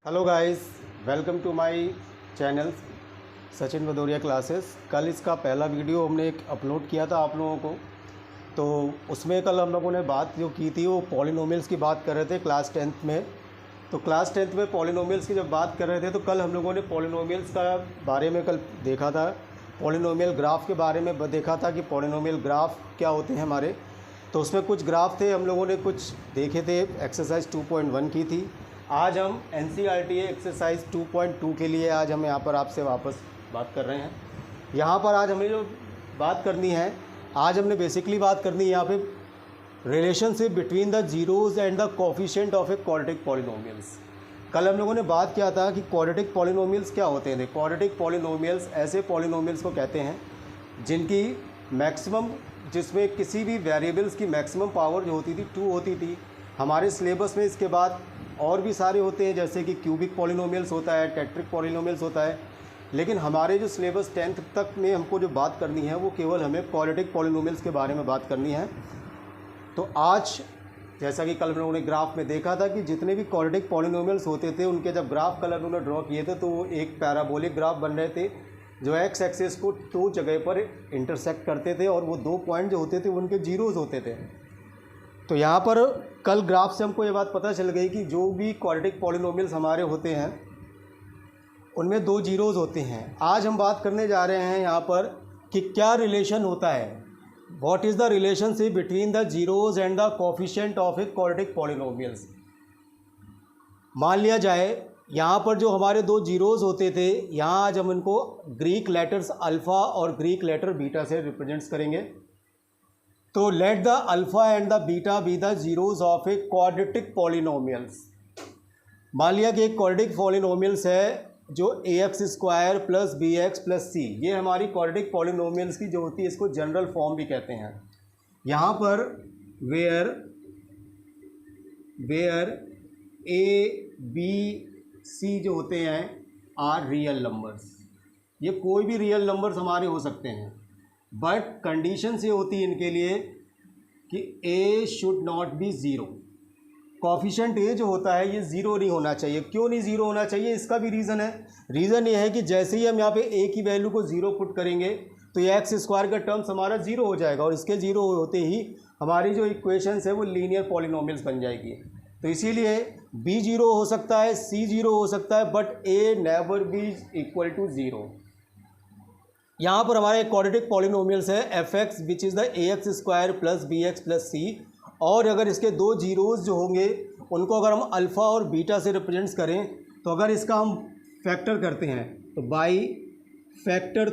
Hello guys, welcome to my channel Sachin Bhadauria classes. कल इसका पहला वीडियो हमने एक अपलोड किया था आप लोगों को। तो उसमें कल हम लोगों ने बात जो की थी वो पॉलिनोमियल्स की बात कर रहे थे क्लास 10th में। तो क्लास 10th में पॉलिनोमियल्स की जब बात कर रहे थे तो कल हम लोगों ने पॉलिनोमियल्स का बारे में कल देखा था, पॉलिनोमियल ग्राफ के बारे में देखा था कि पॉलिनोमियल ग्राफ क्या होते हैं हमारे। तो उसमें कुछ ग्राफ थे, हम लोगों ने कुछ देखे थे, एक्सरसाइज 2.1 की थी। आज हम NCERT एक्सरसाइज 2.2 के लिए आज हम यहाँ पर आपसे वापस बात कर रहे हैं। यहाँ पर आज हमें जो बात करनी है, आज हमने बेसिकली बात करनी है यहाँ पे relationship between the zeros and the coefficient of a quadratic polynomials. कल हम लोगों ने बात किया था कि क्वाड्रेटिक पॉलिनोमियल्स क्या होते हैं। क्वाड्रेटिक पॉलिनोमियल्स ऐसे पॉलिनोमियल्स को कहते हैं जिनकी मैक्सिमम, जिसमें किसी भी वेरिएबल्स की मैक्सिमम पावर जो होती थी 2 होती थी। हमारे सिलेबस में इसके बाद और भी सारे होते हैं, जैसे कि क्यूबिक पॉलिनोमियल्स होता है, टेट्रिक पॉलिनोमियल्स होता है। लेकिन हमारे जो सिलेबस 10th तक में हमको जो बात करनी है वो केवल हमें क्वाड्रेटिक पॉलिनोमियल्स के बारे में बात करनी है। तो आज जैसा कि कल हम लोगों ने ग्राफ में देखा था कि जितने भी क्वाड्रेटिक पॉलिनोमियल्स होते थे उनके जब ग्राफ कल हम लोगों ने ड्रॉ किए थे तो वो एक पैराबोलिक ग्राफ बन रहे थे जो एक्स एक्सिस को 2 जगह पर इंटरसेक्ट करते थे और वो 2 पॉइंट जो होते थे वो उनके जीरोज़ होते थे। तो यहाँ पर कल ग्राफ से हमको ये बात पता चल गई कि जो भी क्वाड्रेटिक पॉलिनोमियल्स हमारे होते हैं उनमें 2 जीरोज़ होते हैं। आज हम बात करने जा रहे हैं यहाँ पर कि क्या रिलेशन होता है, what is the relationship between the zeros and the coefficient of a quadratic polynomials. मान लिया जाए यहाँ पर जो हमारे 2 जीरोज़ होते थे, यहाँ आज हम इनको ग्रीक लेटर्स अल्फ़ा और ग्रीक लेटर बीटा से रिप्रेजेंट्स करेंगे। तो let the alpha and the beta be the zeros of a quadratic polynomials. मान लिया कि एक क्वाड्रेटिक पॉलिनोमियल्स है जो ax² plus bx plus c, ये हमारी क्वाड्रेटिक पॉलिनोमियल्स की जो होती है इसको जनरल फॉर्म भी कहते हैं। यहाँ पर वेयर a b c जो होते हैं आर रियल नंबर्स। ये कोई भी रियल नंबर्स हमारे हो सकते हैं, बट कंडीशन ये होती है इनके लिए कि a should not be zero. Coefficient a जो होता है ये ज़ीरो नहीं होना चाहिए। क्यों नहीं ज़ीरो होना चाहिए, इसका भी रीज़न है। रीज़न ये है कि जैसे ही हम यहाँ पे a की वैल्यू को ज़ीरो पुट करेंगे तो ये x² का टर्म्स हमारा ज़ीरो हो जाएगा और इसके ज़ीरो होते ही हमारी जो इक्वेशंस है वो लीनियर पॉलिनोमियल्स बन जाएगी। तो इसीलिए b ज़ीरो हो सकता है, c ज़ीरो हो सकता है, but a never be equal to zero. यहाँ पर हमारे क्वाड्रेटिक पॉलिनोमियल्स है f(x) which is the ax² plus bx plus c। और अगर इसके 2 जीरोज़ जो होंगे उनको अगर हम अल्फ़ा और बीटा से रिप्रेजेंट्स करें तो अगर इसका हम फैक्टर करते हैं तो बाई फैक्टर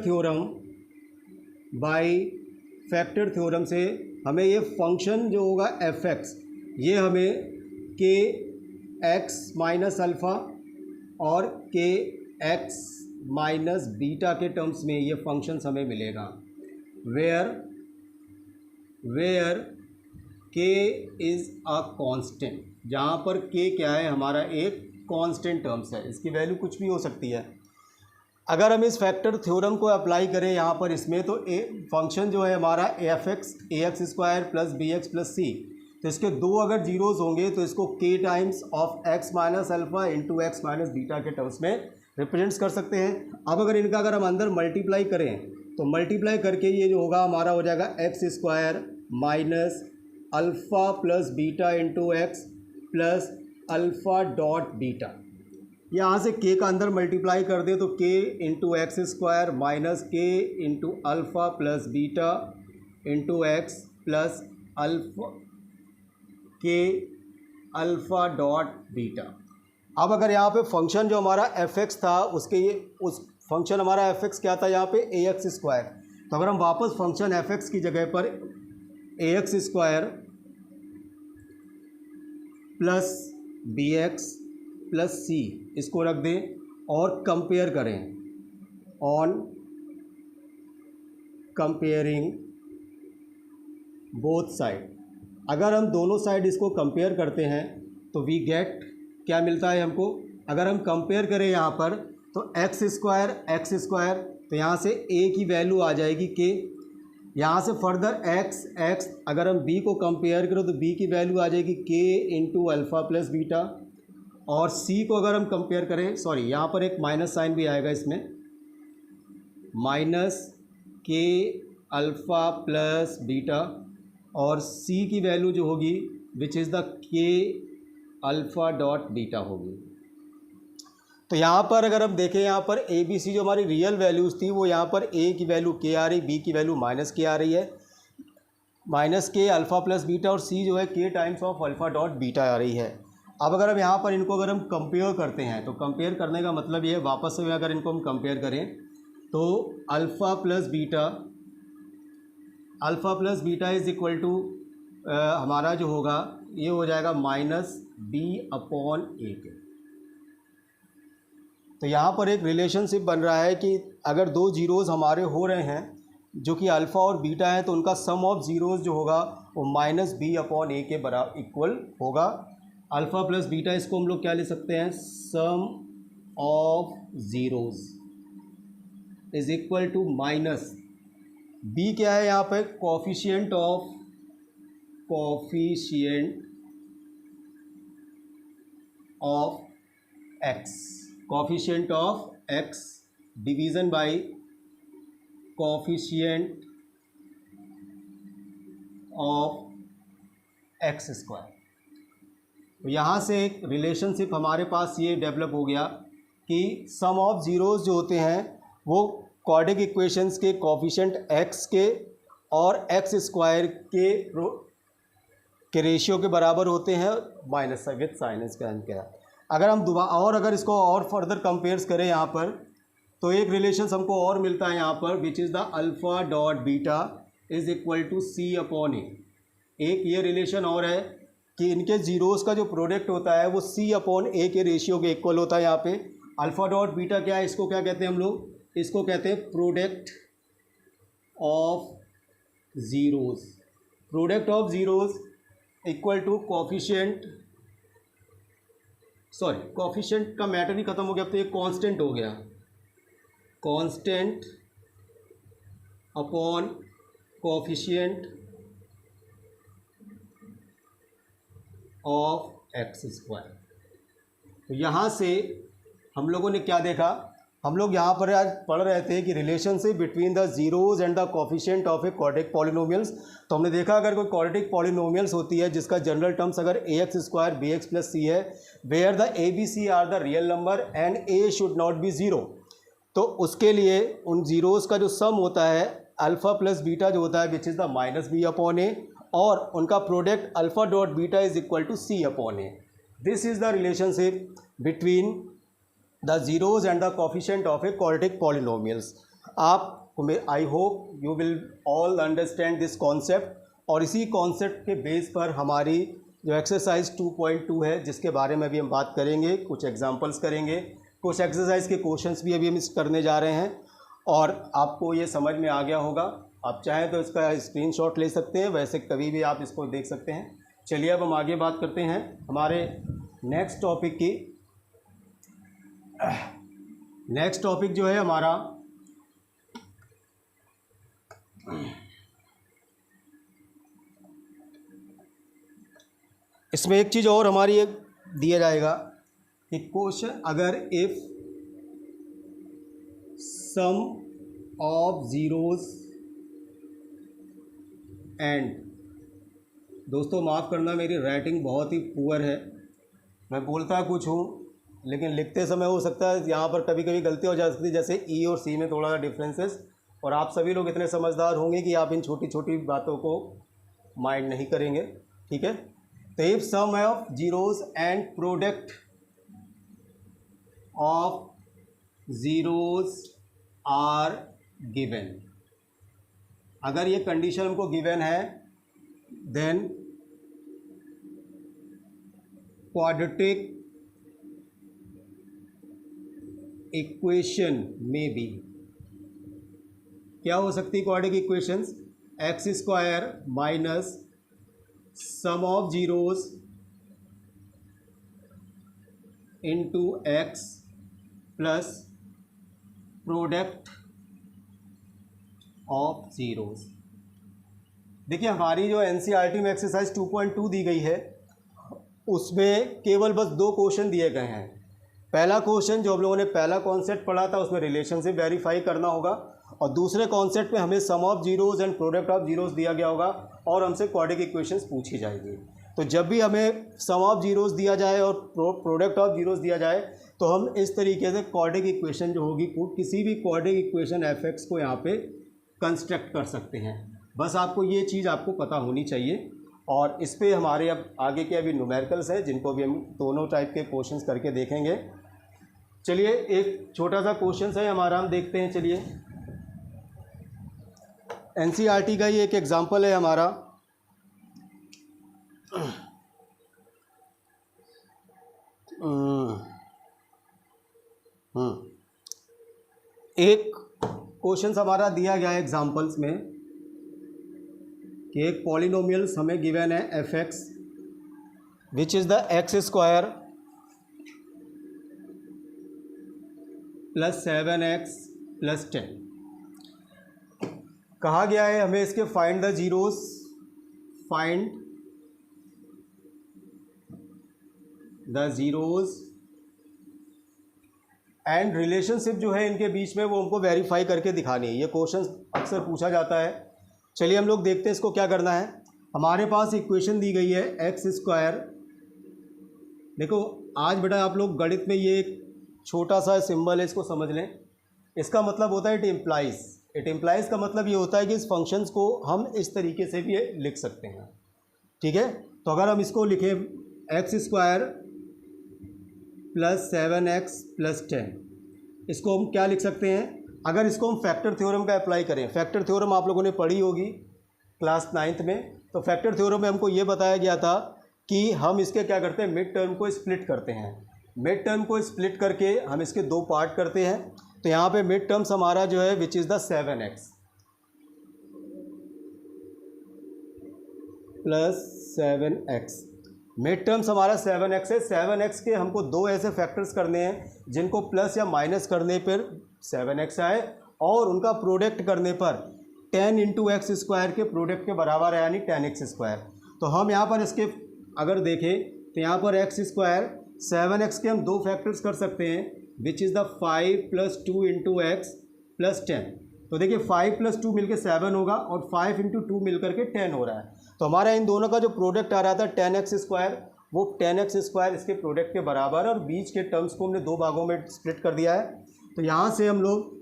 थ्योरम से हमें ये फंक्शन जो होगा f(x) ये हमें के x माइनस अल्फ़ा और के x माइनस बीटा के टर्म्स में ये फंक्शंस हमें मिलेगा। Where k is a constant, जहाँ पर k क्या है, हमारा एक कांस्टेंट टर्म्स है, इसकी वैल्यू कुछ भी हो सकती है। अगर हम इस फैक्टर थ्योरम को अप्लाई करें यहाँ पर इसमें तो फंक्शन जो है हमारा f(x) ax² plus bx plus c, तो इसके 2 अगर जीरोज़ होंगे तो इसको k times of x minus alpha into x minus beta के टर्म्स में रिप्रेजेंट्स कर सकते हैं। अब अगर इनका अगर हम अंदर मल्टीप्लाई करें तो मल्टीप्लाई करके ये जो होगा हमारा हो जाएगा x² minus alpha plus beta into x plus alpha dot beta. यहाँ से k का अंदर मल्टीप्लाई कर दे तो k into x² minus k into alpha plus beta into x plus alpha k alpha dot beta. अब अगर यहाँ पे फंक्शन जो हमारा f(x) था उसके ये उस फंक्शन हमारा f(x) क्या था यहाँ पे ax²। तो अगर हम वापस फंक्शन f(x) की जगह पर ax² plus bx plus c इसको रख दें और कंपेयर करें, ऑन कंपेयरिंग बोथ साइड। अगर हम दोनों साइड इसको कंपेयर करते हैं तो वी गेट क्या मिलता है हमको। अगर हम कंपेयर करें यहाँ पर तो x² तो यहाँ से a की वैल्यू आ जाएगी k, यहाँ से फर्दर x अगर हम b को कंपेयर करें तो b की वैल्यू आ जाएगी k into alpha plus beta और सी को अगर हम कंपेयर करें, सॉरी यहाँ पर एक माइनस साइन भी आएगा इसमें, माइनस के अल्फ़ा प्लस बीटा, और सी की वैल्यू जो होगी विच इज़ द के अल्फ़ा डॉट बीटा होगी। तो यहाँ पर अगर हम देखें, यहाँ पर ए बी सी जो हमारी रियल वैल्यूज़ थी वो यहाँ पर ए की वैल्यू के आ रही, बी की वैल्यू माइनस के आ रही है, माइनस के अल्फ़ा प्लस बीटा, और सी जो है के times of alpha dot beta आ रही है। अब अगर हम यहाँ पर इनको अगर हम कंपेयर करते हैं, तो कंपेयर करने का मतलब ये है, वापस से अगर इनको हम कंपेयर करें तो alpha plus beta is equal to हमारा जो होगा ये हो जाएगा माइनस बी अपॉन ए के। तो यहाँ पर एक रिलेशनशिप बन रहा है कि अगर दो जीरोज़ हमारे हो रहे हैं जो कि अल्फ़ा और बीटा है, तो उनका सम ऑफ ज़ीरोज़ जो होगा वो माइनस बी अपॉन ए के बराबर इक्वल होगा। अल्फ़ा प्लस बीटा इसको हम लोग क्या ले सकते हैं, sum of zeros is equal to minus B क्या है यहाँ पे, coefficient of X division by coefficient of x square. तो यहाँ से एक रिलेशनशिप हमारे पास ये डेवलप हो गया कि सम ऑफ ज़ीरोज़ जो होते हैं वो क्वाड्रेटिक इक्वेशंस के कोफिशिएंट एक्स के और एक्स स्क्वायर के रेशियो के बराबर होते हैं, माइनस विथ साइन के। अगर हम दोबारा और अगर इसको और फर्दर कंपेयर्स करें यहाँ पर, तो एक रिलेशन हमको और मिलता है यहाँ पर, which is the alpha dot beta is equal to C upon A. एक ये रिलेशन और है कि इनके ज़ीरोज़ का जो प्रोडक्ट होता है वो सी अपॉन ए के रेशियो के इक्वल होता है। यहाँ पे अल्फ़ा डॉट बीटा क्या है, इसको क्या कहते हैं हम लोग, इसको कहते हैं product of zeros equal to coefficient का मैटर ही ख़त्म हो गया, अब तो ये कांस्टेंट हो गया, constant upon coefficient of x square. तो यहाँ से हम लोगों ने क्या देखा, हम लोग यहाँ पर आज पढ़ रहे थे कि relationship between the zeros and the coefficient of a quadratic polynomials. तो हमने देखा अगर कोई क्वाड्रेटिक पॉलिनोमियल्स होती है जिसका जनरल टर्म्स अगर A X square B X plus C है, where the A B C are the real number and A should not be zero, तो उसके लिए उन ज़ीरोज़ का जो सम होता है अल्फ़ा प्लस बीटा जो होता है which is the minus B upon A, और उनका product alpha dot beta is equal to C upon A. This is the relationship between the zeros and the coefficient of a quadratic polynomials. आप I hope you will all understand this concept, और इसी concept के base पर हमारी जो exercise 2.2 है जिसके बारे में अभी हम बात करेंगे, कुछ एग्जांपल्स करेंगे, कुछ एक्सरसाइज के क्वेश्चंस भी अभी हम करने जा रहे हैं, और आपको ये समझ में आ गया होगा। आप चाहें तो इसका स्क्रीनशॉट ले सकते हैं, वैसे कभी भी आप इसको देख सकते हैं। चलिए अब हम आगे बात करते हैं हमारे नेक्स्ट टॉपिक की। नेक्स्ट टॉपिक जो है हमारा इसमें एक चीज़ और हमारी एक दिया जाएगा कि क्वेश्चन अगर if sum of zeros and, दोस्तों माफ़ करना मेरी राइटिंग बहुत ही पुअर है, मैं बोलता कुछ हूँ लेकिन लिखते समय हो सकता है यहाँ पर कभी कभी गलती हो जा सकती है, जैसे ई और सी में थोड़ा सा डिफरेंसेस, और आप सभी लोग इतने समझदार होंगे कि आप इन छोटी छोटी बातों को माइंड नहीं करेंगे, ठीक है। तो if sum of zeros and product of zeros are given, अगर ये कंडीशन हमको गिवन है देन क्वाड्रेटिक इक्वेशन में भी क्या हो सकती है, quadratic equations x square minus sum of zeros into x plus product of zeros. देखिए हमारी जो एनसीईआरटी में एक्सरसाइज 2.2 दी गई है उसमें केवल बस 2 क्वेश्चन दिए गए हैं। पहला क्वेश्चन जो हम लोगों ने पहला कॉन्सेप्ट पढ़ा था उसमें रिलेशनशिप वेरीफाई करना होगा, और दूसरे कॉन्सेप्ट में हमें sum of zeros and product of zeros दिया गया होगा और हमसे क्वाड्रेटिक इक्वेशंस पूछी जाएगी। तो जब भी हमें सम ऑफ जीरोज़ दिया जाए और प्रोडक्ट ऑफ जीरोज़ दिया जाए तो हम इस तरीके से क्वाड्रेटिक इक्वेशन जो होगी किसी भी क्वाड्रेटिक इक्वेशन एफ को यहाँ पे कंस्ट्रक्ट कर सकते हैं। बस आपको ये चीज़ आपको पता होनी चाहिए। और इस पे हमारे अब आगे के अभी न्यूमेरिकल्स हैं जिनको भी हम दोनों टाइप के क्वेश्चंस करके देखेंगे। चलिए एक छोटा सा क्वेश्चन है हमारा, हम देखते हैं। चलिए एनसीईआरटी का ही एक एग्जांपल है हमारा। एक क्वेश्चन हमारा दिया गया है एग्जांपल्स में कि एक पॉलिनोमियल्स हमें गिवन है F x which is the x square plus 7x plus 10। कहा गया है हमें इसके find the zeros, find the zeros and relationship जो है इनके बीच में वो हमको वेरीफाई करके दिखानी है। ये क्वेश्चन अक्सर पूछा जाता है। चलिए हम लोग देखते हैं इसको क्या करना है। हमारे पास इक्वेशन दी गई है एक्स स्क्वायर। देखो आज बेटा आप लोग गणित में ये एक छोटा सा सिंबल है, इसको समझ लें। इसका मतलब होता है इट इम्प्लाइज का मतलब ये होता है कि इस फंक्शंस को हम इस तरीके से भी लिख सकते हैं। ठीक है, तो अगर हम इसको लिखें x square plus 7x plus 10, इसको हम क्या लिख सकते हैं? अगर इसको हम फैक्टर थ्योरम का अप्लाई करें, फैक्टर थ्योरम आप लोगों ने पढ़ी होगी क्लास 9th में। तो फैक्टर थ्योरम में हमको ये बताया गया था कि हम इसके क्या करते हैं, मिड टर्म को स्प्लिट करते हैं। मिड टर्म को स्प्लिट करके हम इसके 2 पार्ट करते हैं। तो यहाँ पे मिड टर्म्स हमारा जो है which is the 7x plus 7x। Mid terms हमारा 7x है। 7x के हमको 2 ऐसे फैक्टर्स करने हैं जिनको प्लस या माइनस करने पर 7x आए, और उनका प्रोडक्ट करने पर 10 इंटू एक्स स्क्वायर के प्रोडक्ट के बराबर है, यानी 10x स्क्वायर। तो हम यहाँ पर इसके अगर देखें तो यहाँ पर एक्स स्क्वायर 7x के हम 2 फैक्टर्स कर सकते हैं विच is the 5 plus 2 into x plus 10। तो देखिए 5 प्लस 2 मिलकर 7 होगा और 5 इंटू 2 मिलकर के 10 हो रहा है। तो हमारा इन दोनों का जो प्रोडक्ट आ रहा था 10x स्क्वायर, वो 10x स्क्वायर इसके प्रोडक्ट के बराबर है, और बीच के टर्म्स को हमने 2 भागों में स्प्लिट कर दिया है। तो यहाँ से हम लोग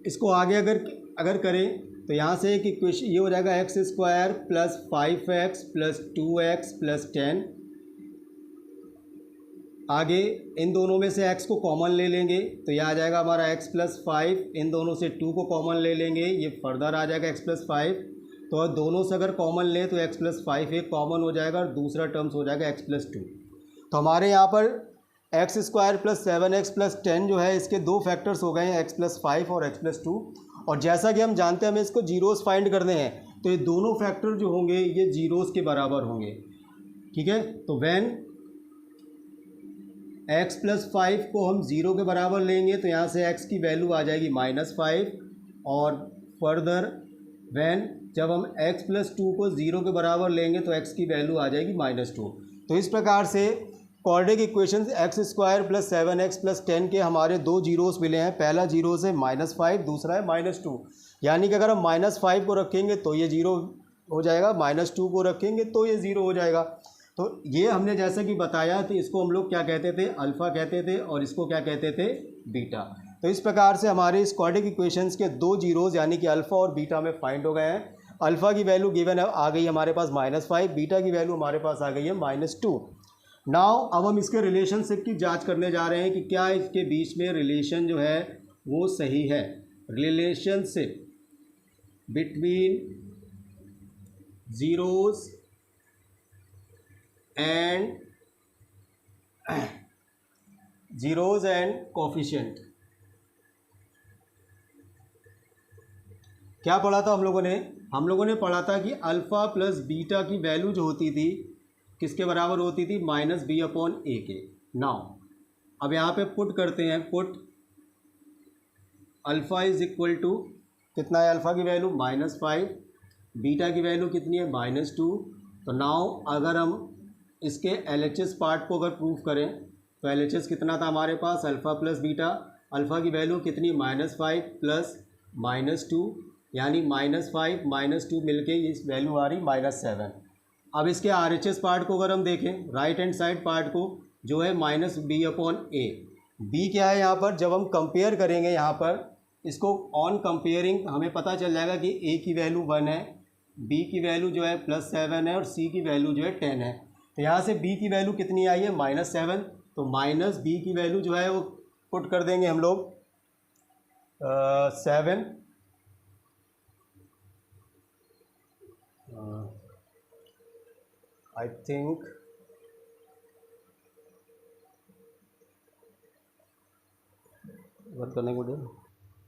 इसको आगे अगर करें तो यहाँ से एक इक्वेशन ये हो जाएगा x square plus 5x plus 2x plus 10। आगे इन दोनों में से x को कॉमन ले लेंगे तो यह आ जाएगा हमारा x प्लस 5। इन दोनों से 2 को कॉमन ले लेंगे, ये फर्दर आ जाएगा x प्लस 5। तो दोनों से अगर कॉमन लें तो x प्लस 5 एक कॉमन हो जाएगा और दूसरा टर्म्स हो जाएगा x प्लस 2। तो हमारे यहाँ पर x square plus 7x plus 10 जो है इसके 2 फैक्टर्स हो गए हैं, x प्लस 5 और x प्लस 2। और जैसा कि हम जानते हैं हमें इसको जीरोस फाइंड करने हैं, तो ये दोनों फैक्टर जो होंगे ये जीरोस के बराबर होंगे। ठीक है, तो व्हेन x प्लस 5 को हम 0 के बराबर लेंगे तो यहाँ से x की वैल्यू आ जाएगी -5, और फर्दर व्हेन जब हम x प्लस 2 को 0 के बराबर लेंगे तो x की वैल्यू आ जाएगी -2। तो इस प्रकार से quadratic equation x square plus 7x plus 10 के हमारे 2 जीरोस मिले हैं। पहला जीरोस है -5, दूसरा है -2। यानी कि अगर हम -5 को रखेंगे तो ये 0 हो जाएगा, -2 को रखेंगे तो ये 0 हो जाएगा। तो ये हमने जैसे कि बताया तो इसको हम लोग क्या कहते थे, अल्फ़ा कहते थे, और इसको क्या कहते थे, बीटा। तो इस प्रकार से हमारे इस क्वाड्रेटिक इक्वेशंस के 2 जीरोज़ यानी कि अल्फ़ा और बीटा में फाइंड हो गए हैं। अल्फ़ा की वैल्यू गिवन है आ गई हमारे पास -5, बीटा की वैल्यू हमारे पास आ गई है -2। नाउ अब हम इसके रिलेशनशिप की जांच करने जा रहे हैं कि क्या इसके बीच में रिलेशन जो है वो सही है। Relationship between zeros and coefficient. क्या पढ़ा था हम लोगों ने पढ़ा था कि अल्फ़ा प्लस बीटा की वैल्यू जो होती थी किसके बराबर होती थी, -b/a के। नाउ अब यहाँ पे पुट करते हैं, put alpha is equal to कितना है, अल्फ़ा की वैल्यू -5, बीटा की वैल्यू कितनी है, -2। तो नाउ अगर हम इसके LHS पार्ट को अगर प्रूफ करें तो LHS कितना था हमारे पास, अल्फ़ा प्लस बीटा। अल्फ़ा की वैल्यू कितनी, -5 प्लस -2, यानी -5 -2 मिलके इस वैल्यू आ रही -7। अब इसके RHS पार्ट को अगर हम देखें, राइट हैंड साइड पार्ट को, जो है -b/a। b क्या है यहाँ पर, जब हम कंपेयर करेंगे यहाँ पर इसको ऑन कंपेयरिंग हमें पता चल जाएगा कि a की वैल्यू 1 है, b की वैल्यू जो है +7 है और c की वैल्यू जो है 10 है। तो यहाँ से b की वैल्यू कितनी आई है, -7। तो -b की वैल्यू जो है वो पुट कर देंगे हम लोग 7 आई थिंक वर्क करने को दे।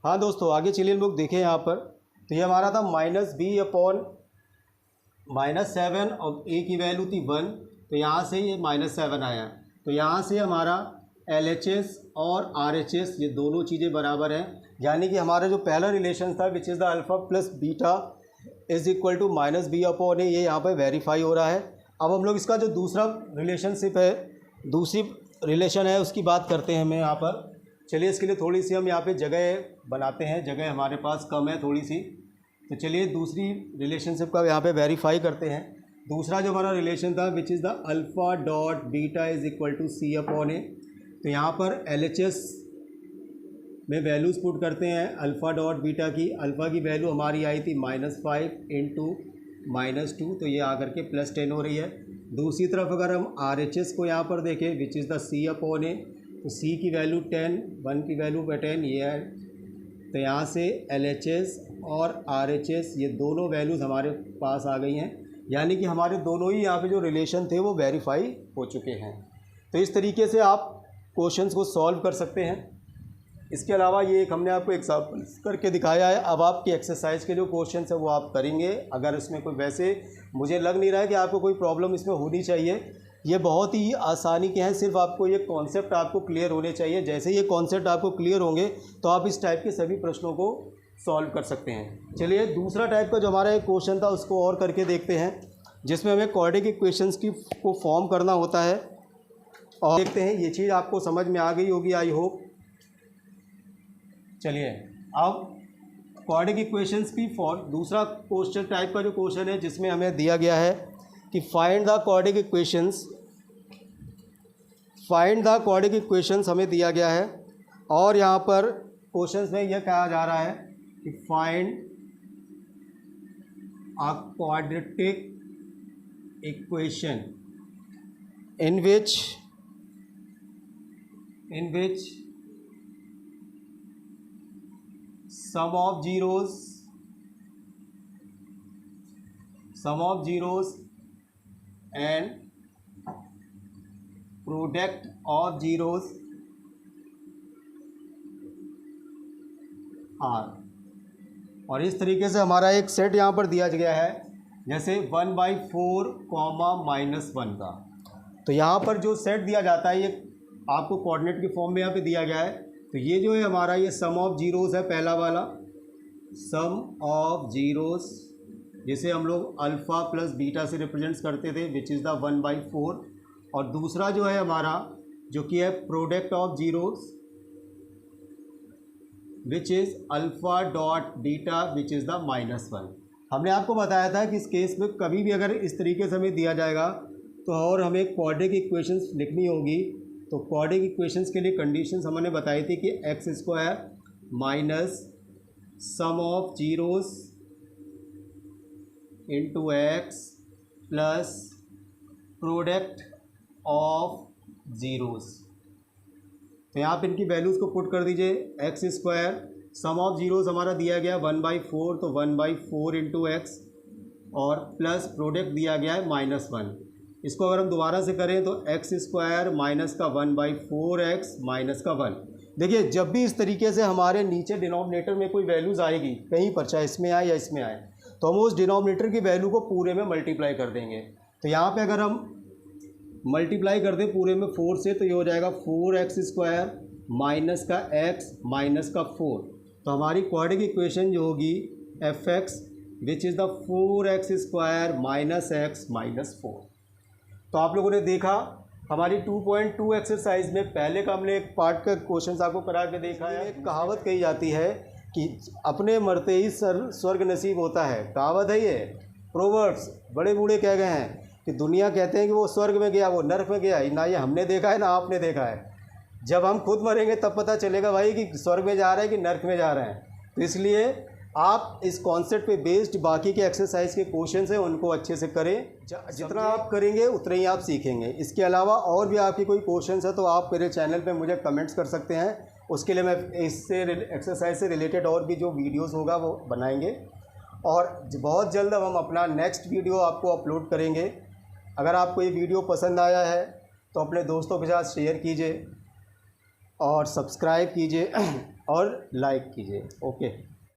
हाँ दोस्तों, आगे चलिए हम लोग देखें यहाँ पर। तो ये हमारा था -b/-7 और a की वैल्यू थी 1, तो यहाँ से ये -7 आया। तो यहाँ से हमारा LHS और RHS ये दोनों चीज़ें बराबर हैं, यानी कि हमारा जो पहला रिलेशन था which is the alpha plus beta is equal to -b/a, ये यहाँ पर वेरीफाई हो रहा है। अब हम लोग इसका जो दूसरा रिलेशनशिप है, दूसरी रिलेशन है, उसकी बात करते हैं हमें यहाँ पर। चलिए इसके लिए थोड़ी सी हम यहाँ पे जगह बनाते हैं, जगह हमारे पास कम है थोड़ी सी। तो चलिए दूसरी रिलेशनशिप का यहाँ पे वेरीफाई करते हैं। दूसरा जो हमारा रिलेशन था which is the alpha dot beta is equal to c/a। तो यहाँ पर LHS में वैल्यूज़ पुट करते हैं अल्फ़ा डॉट बीटा की। अल्फ़ा की वैल्यू हमारी आई थी -5 इंटू -2, तो ये आकर के +10 हो रही है। दूसरी तरफ अगर हम RHS को यहाँ पर देखें विच इज़ द c/a, तो c की वैल्यू 10, 1 की वैल्यू 10 ये है। तो यहाँ से LHS और RHS ये दोनों वैल्यूज़ हमारे पास आ गई हैं, यानी कि हमारे दोनों ही यहाँ पे जो रिलेशन थे वो वेरीफाई हो चुके हैं। तो इस तरीके से आप क्वेश्चंस को सॉल्व कर सकते हैं। इसके अलावा ये एक हमने आपको एग्जाम्पल करके दिखाया है। अब आपकी एक्सरसाइज के जो क्वेश्चंस है वो आप करेंगे। अगर इसमें कोई, वैसे मुझे लग नहीं रहा है कि आपको कोई प्रॉब्लम इसमें होनी चाहिए, ये बहुत ही आसानी के हैं। सिर्फ आपको ये कॉन्सेप्ट आपको क्लियर होने चाहिए। जैसे ये कॉन्सेप्ट आपको क्लियर होंगे तो आप इस टाइप के सभी प्रश्नों को सॉल्व कर सकते हैं। चलिए दूसरा टाइप का जो हमारा एक क्वेश्चन था उसको और करके देखते हैं, जिसमें हमें क्वाड्रेटिक इक्वेशंस को फॉर्म करना होता है। और देखते हैं, ये चीज़ आपको समझ में आ गई होगी आई होप। चलिए अब क्वाड्रेटिक इक्वेशंस की दूसरा क्वेश्चन टाइप का जो क्वेश्चन है, जिसमें हमें दिया गया है कि फाइंड द क्वाड्रेटिक इक्वेशंस हमें दिया गया है। और यहाँ पर क्वेश्चंस में यह कहा जा रहा है कि find a quadratic equation in which sum of zeros and product of zeros are। और इस तरीके से हमारा एक सेट यहाँ पर दिया गया है, जैसे 1/4 -1 का। तो यहाँ पर जो सेट दिया जाता है ये आपको कोऑर्डिनेट के फॉर्म में यहाँ पे दिया गया है। तो ये जो है हमारा, ये सम ऑफ जीरोस है, पहला वाला सम ऑफ जीरोस, जिसे हम लोग अल्फ़ा प्लस बीटा से रिप्रेजेंट्स करते थे, विच इज़ द 1/4। और दूसरा जो है हमारा, जो कि है product of zeros, which is alpha dot beta which is the -1। हमने आपको बताया था कि इस केस में कभी भी अगर इस तरीके से हमें दिया जाएगा तो और हमें क्वाड्रेटिक इक्वेशंस लिखनी होगी, तो क्वाड्रेटिक इक्वेशंस के लिए कंडीशंस हमने बताई थी कि x² minus sum of zeros into x plus product of zeros. तो यहाँ पे इनकी वैल्यूज़ को पुट कर दीजिए। x², सम ऑफ जीरोस हमारा दिया गया 1/4, तो 1/4 इंटू एक्स, और प्लस प्रोडक्ट दिया गया है -1। इसको अगर हम दोबारा से करें तो x² माइनस का 1/4x माइनस का 1। देखिए, जब भी इस तरीके से हमारे नीचे डिनोमिनेटर में कोई वैल्यूज़ आएगी कहीं पर, चाहे इसमें आए या इसमें आए, तो हम उस डिनोमिनेटर की वैल्यू को पूरे में मल्टीप्लाई कर देंगे। तो यहाँ पे अगर हम मल्टीप्लाई कर दें पूरे में 4 से, तो ये हो जाएगा 4x² माइनस का x माइनस का 4। तो हमारी क्वाड्रेटिक इक्वेशन जो होगी fx which is the 4x² minus x minus 4। तो आप लोगों ने देखा हमारी 2.2 एक्सरसाइज में पहले का हमने एक पार्ट का क्वेश्चन आपको करा के देखा है। एक कहावत कही जाती है कि अपने मरते ही स्वर्ग नसीब होता है। कहावत है ये, प्रोवर्ब्स बड़े बूढ़े कह गए हैं कि दुनिया कहते हैं कि वो स्वर्ग में गया, वो नर्क में गया, ना ये हमने देखा है ना आपने देखा है। जब हम खुद मरेंगे तब पता चलेगा भाई कि स्वर्ग में जा रहे हैं कि नर्क में जा रहे हैं। तो इसलिए आप इस कॉन्सेप्ट पे बेस्ड बाकी के एक्सरसाइज के क्वेश्चन हैं उनको अच्छे से करें। जितना आप करेंगे उतना ही आप सीखेंगे। इसके अलावा और भी आपकी कोई क्वेश्चन है तो आप मेरे चैनल पे मुझे कमेंट्स कर सकते हैं। उसके लिए मैं इससे एक्सरसाइज से रिलेटेड और भी जो वीडियोस होगा वो बनाएंगे और बहुत जल्द अब हम अपना नेक्स्ट वीडियो आपको अपलोड करेंगे। अगर आपको ये वीडियो पसंद आया है तो अपने दोस्तों के साथ शेयर कीजिए और सब्सक्राइब कीजिए और लाइक कीजिए। ओके।